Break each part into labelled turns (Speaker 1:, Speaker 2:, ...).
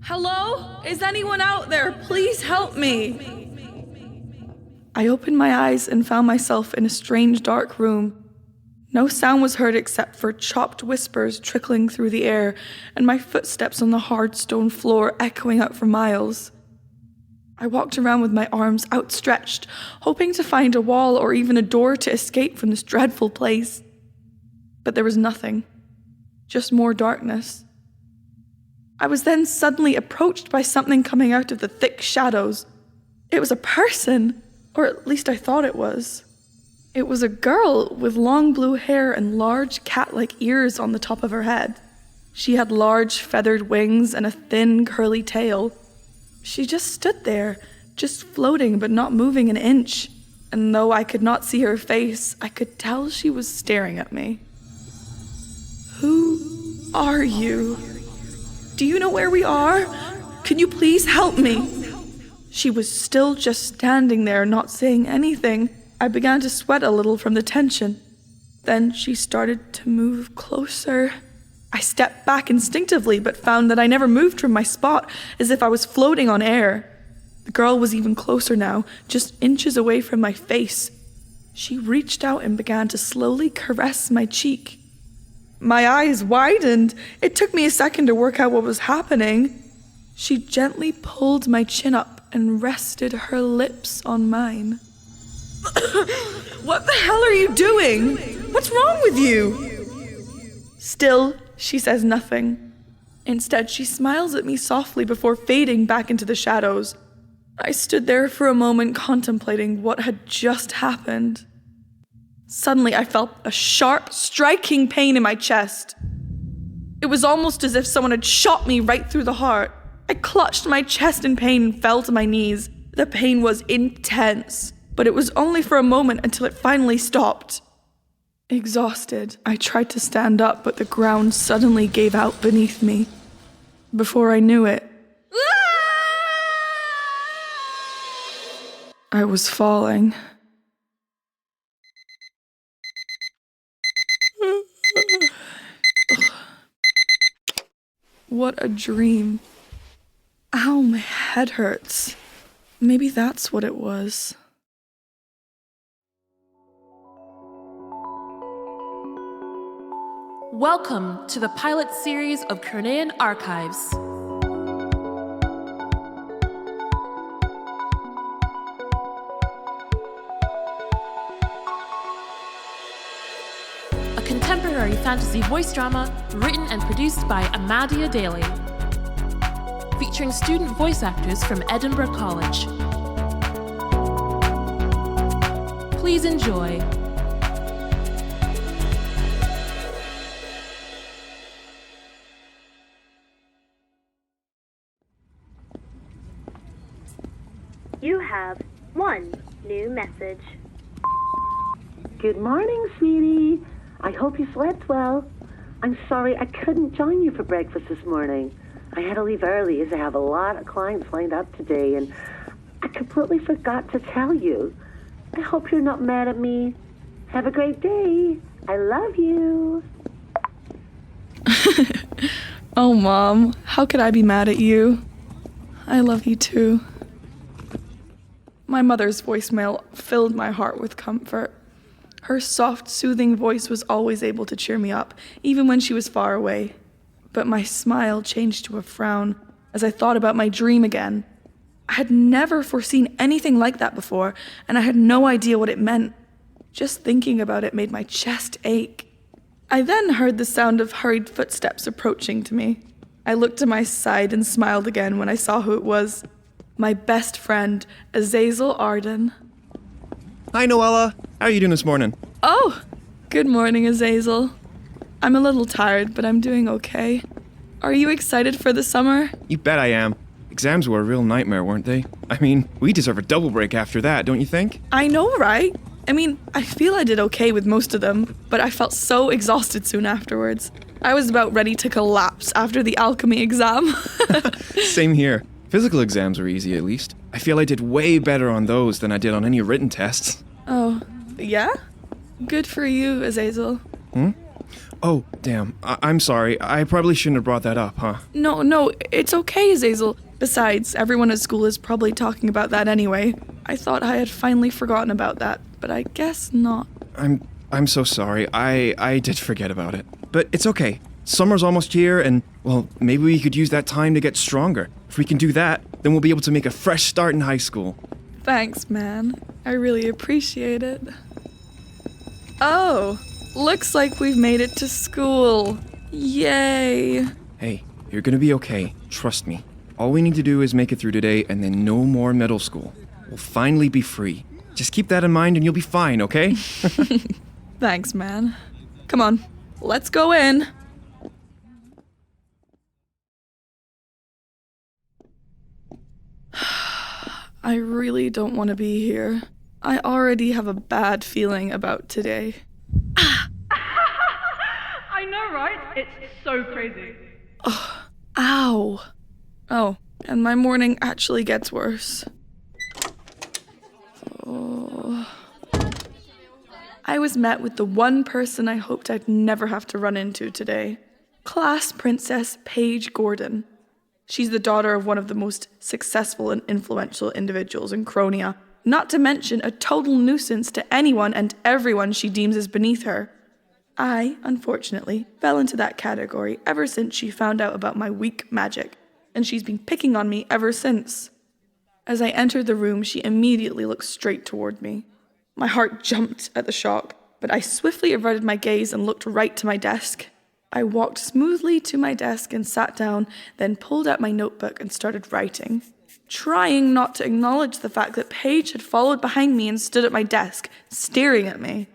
Speaker 1: Hello? Is anyone out there? Please help me. I opened my eyes and found myself in a strange dark room. No sound was heard except for chopped whispers trickling through the air and my footsteps on the hard stone floor echoing out for miles. I walked around with my arms outstretched, hoping to find a wall or even a door to escape from this dreadful place. But there was nothing, just more darkness. I was then suddenly approached by something coming out of the thick shadows. It was a person, or at least I thought it was. It was a girl with long blue hair and large cat-like ears on the top of her head. She had large feathered wings and a thin curly tail. She just stood there, just floating but not moving an inch. And though I could not see her face, I could tell she was staring at me. Who are you? Do you know where we are? Can you please help me? She was still just standing there, not saying anything. I began to sweat a little from the tension. Then she started to move closer. I stepped back instinctively, but found that I never moved from my spot, as if I was floating on air. The girl was even closer now, just inches away from my face. She reached out and began to slowly caress my cheek. My eyes widened. It took me a second to work out what was happening. She gently pulled my chin up and rested her lips on mine. What the hell are you doing? What's wrong with you? Still, she says nothing. Instead, she smiles at me softly before fading back into the shadows. I stood there for a moment contemplating what had just happened. Suddenly, I felt a sharp, striking pain in my chest. It was almost as if someone had shot me right through the heart. I clutched my chest in pain and fell to my knees. The pain was intense, but it was only for a moment until it finally stopped. Exhausted, I tried to stand up, but the ground suddenly gave out beneath me. Before I knew it, I was falling. What a dream. Ow, my head hurts. Maybe that's what it was.
Speaker 2: Welcome to the pilot series of Chronean Archives. A contemporary fantasy voice drama written and produced by Amadia Daly, featuring student voice actors from Edinburgh College. Please enjoy.
Speaker 3: You have one new message.
Speaker 4: Good morning, sweetie. I hope you slept well. I'm sorry I couldn't join you for breakfast this morning. I had to leave early as I have a lot of clients lined up today, and I completely forgot to tell you. I hope you're not mad at me. Have a great day. I love you.
Speaker 1: Oh, Mom, how could I be mad at you? I love you too. My mother's voicemail filled my heart with comfort. Her soft, soothing voice was always able to cheer me up, even when she was far away. But my smile changed to a frown as I thought about my dream again. I had never foreseen anything like that before, and I had no idea what it meant. Just thinking about it made my chest ache. I then heard the sound of hurried footsteps approaching to me. I looked to my side and smiled again when I saw who it was. My best friend, Azazel Arden.
Speaker 5: Hi, Noella. How are you doing this morning?
Speaker 1: Oh, good morning, Azazel. I'm a little tired, but I'm doing okay. Are you excited for the summer?
Speaker 5: You bet I am. Exams were a real nightmare, weren't they? I mean, we deserve a double break after that, don't you think?
Speaker 1: I know, right? I feel I did okay with most of them, but I felt so exhausted soon afterwards. I was about ready to collapse after the alchemy exam.
Speaker 5: Same here. Physical exams were easy, at least. I feel I did way better on those than I did on any written tests.
Speaker 1: Oh, yeah? Good for you, Azazel.
Speaker 5: Oh, damn. I'm sorry. I probably shouldn't have brought that up, huh?
Speaker 1: No, it's okay, Azazel. Besides, everyone at school is probably talking about that anyway. I thought I had finally forgotten about that, but I guess not.
Speaker 5: I'm so sorry. I did forget about it. But it's okay. Summer's almost here, and, well, maybe we could use that time to get stronger. If we can do that, then we'll be able to make a fresh start in high school.
Speaker 1: Thanks, man. I really appreciate it. Oh, looks like we've made it to school. Yay.
Speaker 5: Hey, you're gonna be okay. Trust me. All we need to do is make it through today, and then no more middle school. We'll finally be free. Just keep that in mind and you'll be fine, okay?
Speaker 1: Thanks, man. Come on, let's go in. I really don't want to be here. I already have a bad feeling about today.
Speaker 6: I know, right? It's so crazy.
Speaker 1: Ow. Oh, and my morning actually gets worse. Oh. I was met with the one person I hoped I'd never have to run into today. Class Princess Paige Gordon. She's the daughter of one of the most successful and influential individuals in Chronea, not to mention a total nuisance to anyone and everyone she deems as beneath her. I, unfortunately, fell into that category ever since she found out about my weak magic, and she's been picking on me ever since. As I entered the room, she immediately looked straight toward me. My heart jumped at the shock, but I swiftly averted my gaze and looked right to my desk. I walked smoothly to my desk and sat down, then pulled out my notebook and started writing, trying not to acknowledge the fact that Paige had followed behind me and stood at my desk, staring at me.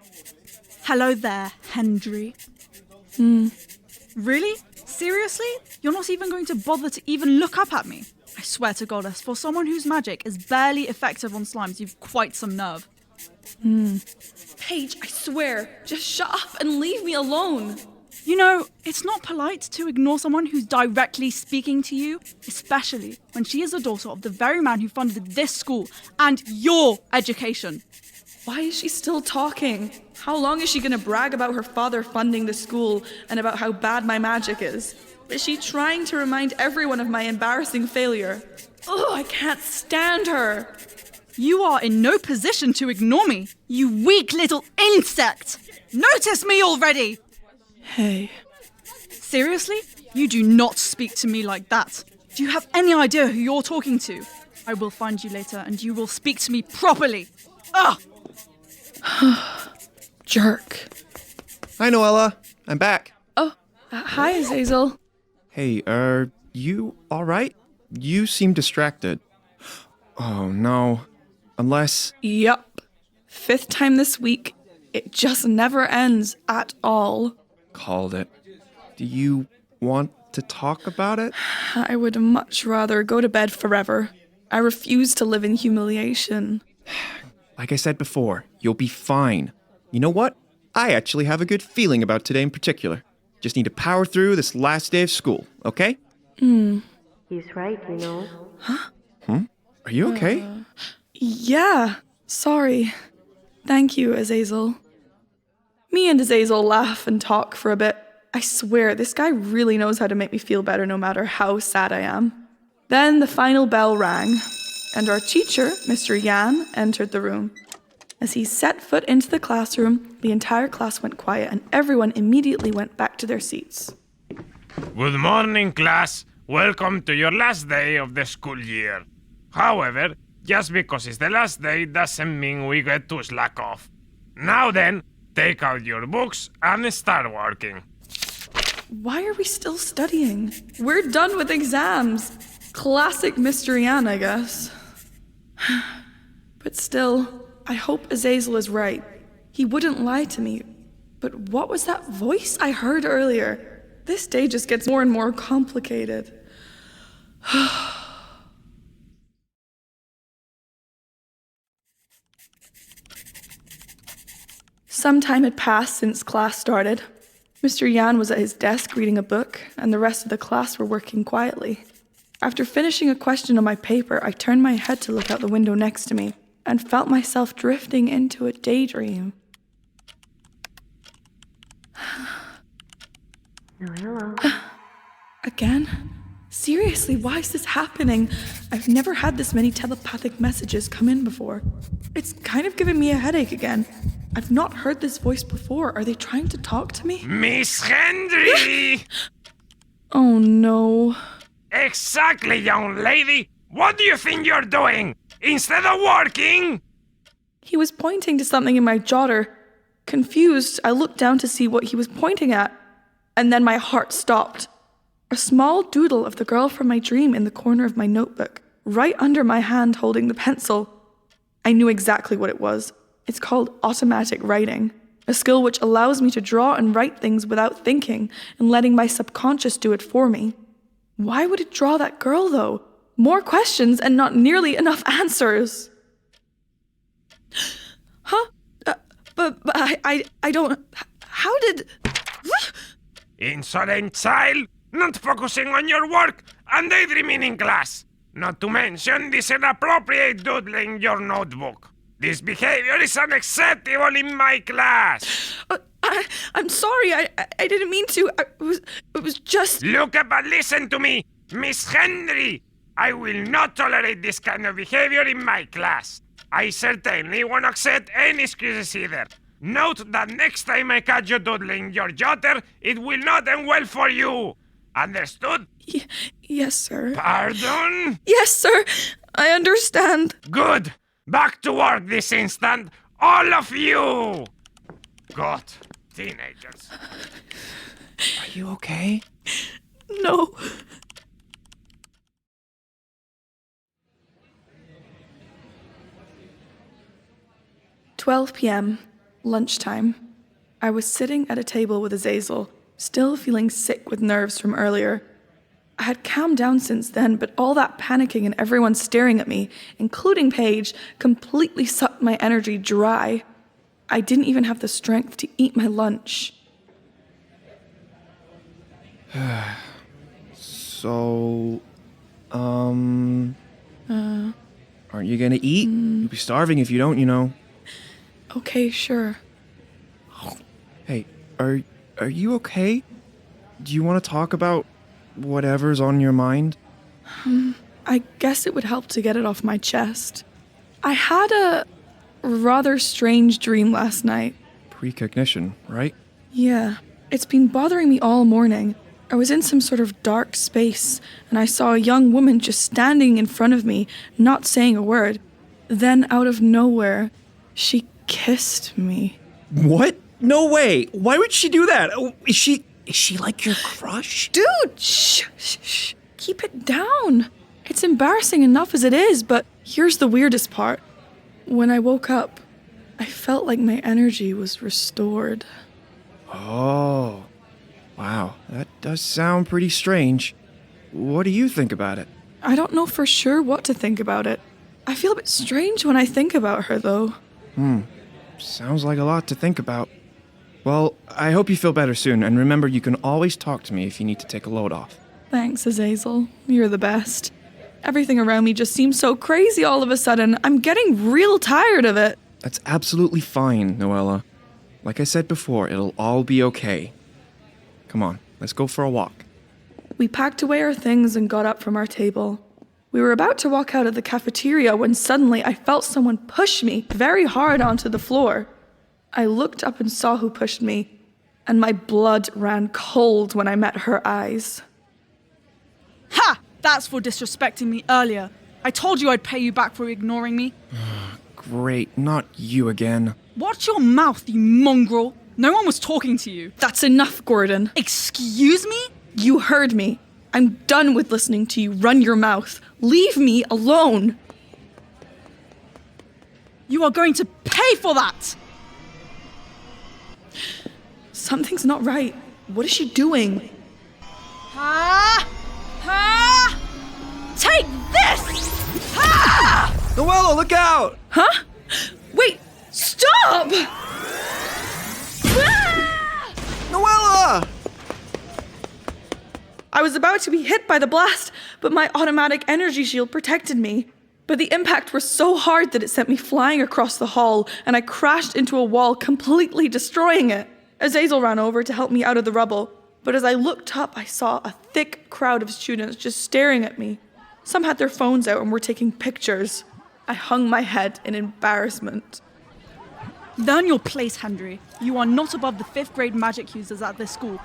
Speaker 7: Hello there, Hendri. Really? Seriously? You're not even going to bother to even look up at me? I swear to Goddess, for someone whose magic is barely effective on slimes, you've quite some nerve.
Speaker 1: Paige, I swear, just shut up and leave me alone.
Speaker 7: You know, it's not polite to ignore someone who's directly speaking to you, especially when she is the daughter of the very man who funded this school and your education.
Speaker 1: Why is she still talking? How long is she going to brag about her father funding the school and about how bad my magic is? Is she trying to remind everyone of my embarrassing failure? Oh, I can't stand her.
Speaker 7: You are in no position to ignore me, you weak little insect! Notice me already!
Speaker 1: Hey.
Speaker 7: Seriously? You do not speak to me like that. Do you have any idea who you're talking to? I will find you later and you will speak to me properly. Ugh!
Speaker 1: Jerk.
Speaker 5: Hi, Noella. I'm back.
Speaker 1: Oh, hi, Azazel.
Speaker 5: Hey, are you alright? You seem distracted. Oh, no. Unless...
Speaker 1: Yup. 5th time this week. It just never ends at all.
Speaker 5: Called it. Do you want to talk about it?
Speaker 1: I would much rather go to bed forever. I refuse to live in humiliation.
Speaker 5: Like I said before, you'll be fine. You know what? I actually have a good feeling about today in particular. Just need to power through this last day of school, okay?
Speaker 3: He's right, you know.
Speaker 5: Are you okay?
Speaker 1: Yeah, sorry. Thank you, Azazel. Me and Azazel laugh and talk for a bit. I swear, this guy really knows how to make me feel better no matter how sad I am. Then the final bell rang, and our teacher, Mr. Yan, entered the room. As he set foot into the classroom, the entire class went quiet and everyone immediately went back to their seats.
Speaker 8: Good morning, class. Welcome to your last day of the school year. However, just because it's the last day doesn't mean we get to slack off. Now then, take out your books and start working.
Speaker 1: Why are we still studying? We're done with exams. Classic Mr. Yan, I guess. But still, I hope Azazel is right. He wouldn't lie to me. But what was that voice I heard earlier? This day just gets more and more complicated. Some time had passed since class started. Mr. Yan was at his desk reading a book, and the rest of the class were working quietly. After finishing a question on my paper, I turned my head to look out the window next to me, and felt myself drifting into a daydream.
Speaker 3: Noella.
Speaker 1: Again? Seriously, why is this happening? I've never had this many telepathic messages come in before. It's kind of giving me a headache again. I've not heard this voice before. Are they trying to talk to me?
Speaker 8: Miss Hendri!
Speaker 1: Oh no.
Speaker 8: Exactly, young lady! What do you think you're doing? Instead of working?
Speaker 1: He was pointing to something in my jotter. Confused, I looked down to see what he was pointing at. And then my heart stopped. A small doodle of the girl from my dream in the corner of my notebook, right under my hand holding the pencil. I knew exactly what it was. It's called automatic writing, a skill which allows me to draw and write things without thinking and letting my subconscious do it for me. Why would it draw that girl, though? More questions and not nearly enough answers. Huh? But I don't... How did...
Speaker 8: Insolent child! Not focusing on your work and daydreaming in class. Not to mention this inappropriate doodling in your notebook. This behavior is unacceptable in my class.
Speaker 1: I'm sorry. I didn't mean to. It was just...
Speaker 8: Look up and listen to me, Miss Hendri. I will not tolerate this kind of behavior in my class. I certainly won't accept any excuses either. Note that next time I catch you doodling your jotter, it will not end well for you. Understood?
Speaker 1: Yes, sir.
Speaker 8: Pardon?
Speaker 1: Yes, sir. I understand.
Speaker 8: Good. Back to work this instant, all of you! God, teenagers.
Speaker 5: Are you okay?
Speaker 1: No. "12 p.m., lunchtime. I was sitting at a table with Azazel, still feeling sick with nerves from earlier. I had calmed down since then, but all that panicking and everyone staring at me, including Paige, completely sucked my energy dry. I didn't even have the strength to eat my lunch.
Speaker 5: So, aren't you gonna eat? You'll be starving if you don't, you know.
Speaker 1: Okay, sure.
Speaker 5: Hey, are you okay? Do you want to talk about whatever's on your mind?
Speaker 1: I guess it would help to get it off my chest. I had a rather strange dream last night.
Speaker 5: Precognition, right?
Speaker 1: Yeah, it's been bothering me all morning. I was in some sort of dark space, and I saw a young woman just standing in front of me, not saying a word. Then, out of nowhere, she kissed me.
Speaker 5: What? No way! Why would she do that? Is she like your crush?
Speaker 1: Dude, shh. Keep it down. It's embarrassing enough as it is, but here's the weirdest part. When I woke up, I felt like my energy was restored.
Speaker 5: Oh. Wow, that does sound pretty strange. What do you think about it?
Speaker 1: I don't know for sure what to think about it. I feel a bit strange when I think about her, though.
Speaker 5: Sounds like a lot to think about. Well, I hope you feel better soon, and remember you can always talk to me if you need to take a load off.
Speaker 1: Thanks, Azazel. You're the best. Everything around me just seems so crazy all of a sudden. I'm getting real tired of it.
Speaker 5: That's absolutely fine, Noella. Like I said before, it'll all be okay. Come on, let's go for a walk.
Speaker 1: We packed away our things and got up from our table. We were about to walk out of the cafeteria when suddenly I felt someone push me very hard onto the floor. I looked up and saw who pushed me, and my blood ran cold when I met her eyes.
Speaker 7: Ha! That's for disrespecting me earlier. I told you I'd pay you back for ignoring me.
Speaker 5: Great, not you again.
Speaker 7: Watch your mouth, you mongrel. No one was talking to you.
Speaker 1: That's enough, Gordon.
Speaker 7: Excuse me?
Speaker 1: You heard me. I'm done with listening to you run your mouth. Leave me alone.
Speaker 7: You are going to pay for that!
Speaker 1: Something's not right. What is she doing?
Speaker 7: Take this! Ha!
Speaker 5: Noella, look out!
Speaker 1: Huh? Wait, stop!
Speaker 5: Noella!
Speaker 1: I was about to be hit by the blast, but my automatic energy shield protected me. But the impact was so hard that it sent me flying across the hall, and I crashed into a wall, completely destroying it. Azazel ran over to help me out of the rubble, But as I looked up, I saw a thick crowd of students just staring at me. Some had their phones out and were taking pictures. I hung my head in embarrassment.
Speaker 7: Learn your place, Hendri. You are not above the 5th grade magic users at this school.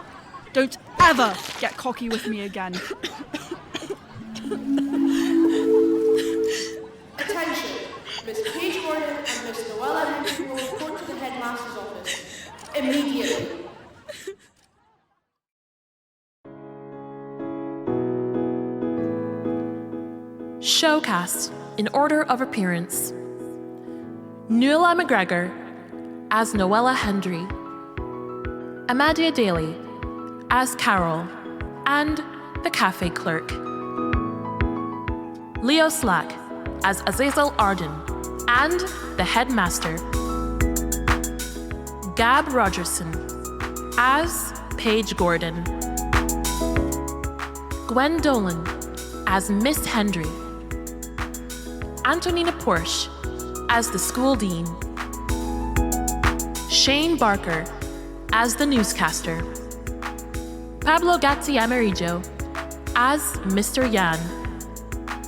Speaker 7: Don't ever get cocky with me again.
Speaker 9: Attention! Miss Paige Gordon and Miss Noella Hendri will report to the headmaster's office. Immediately.
Speaker 2: Showcast in order of appearance. Noella McGregor as Noella Hendri, Amadia Daly as Carol and the cafe clerk, Leo Slack as Azazel Arden and the headmaster, Gab Rogerson as Paige Gordon, Gwen Dolan as Miss Hendri, Antonina Porsche as the school dean, Shane Barker as the newscaster, Pablo Gatti Amarillo as Mr. Yan,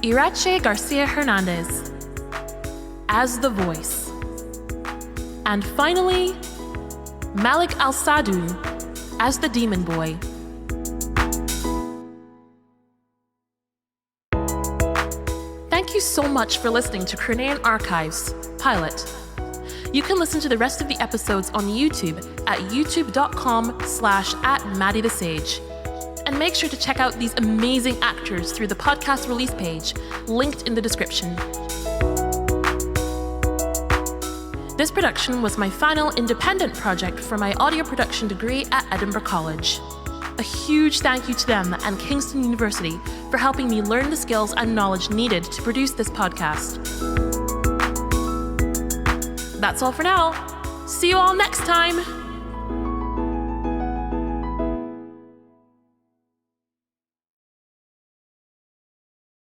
Speaker 2: Irache Garcia Hernandez as the voice, and finally, Malik Al-Sadu as the demon boy. Thank you so much for listening to Chronean Archives Pilot. You can listen to the rest of the episodes on YouTube at youtube.com/@MaddieTheSage. And make sure to check out these amazing actors through the podcast release page, linked in the description. This production was my final independent project for my audio production degree at Edinburgh College. A huge thank you to them and Kingston University for helping me learn the skills and knowledge needed to produce this podcast. That's all for now. See you all next time!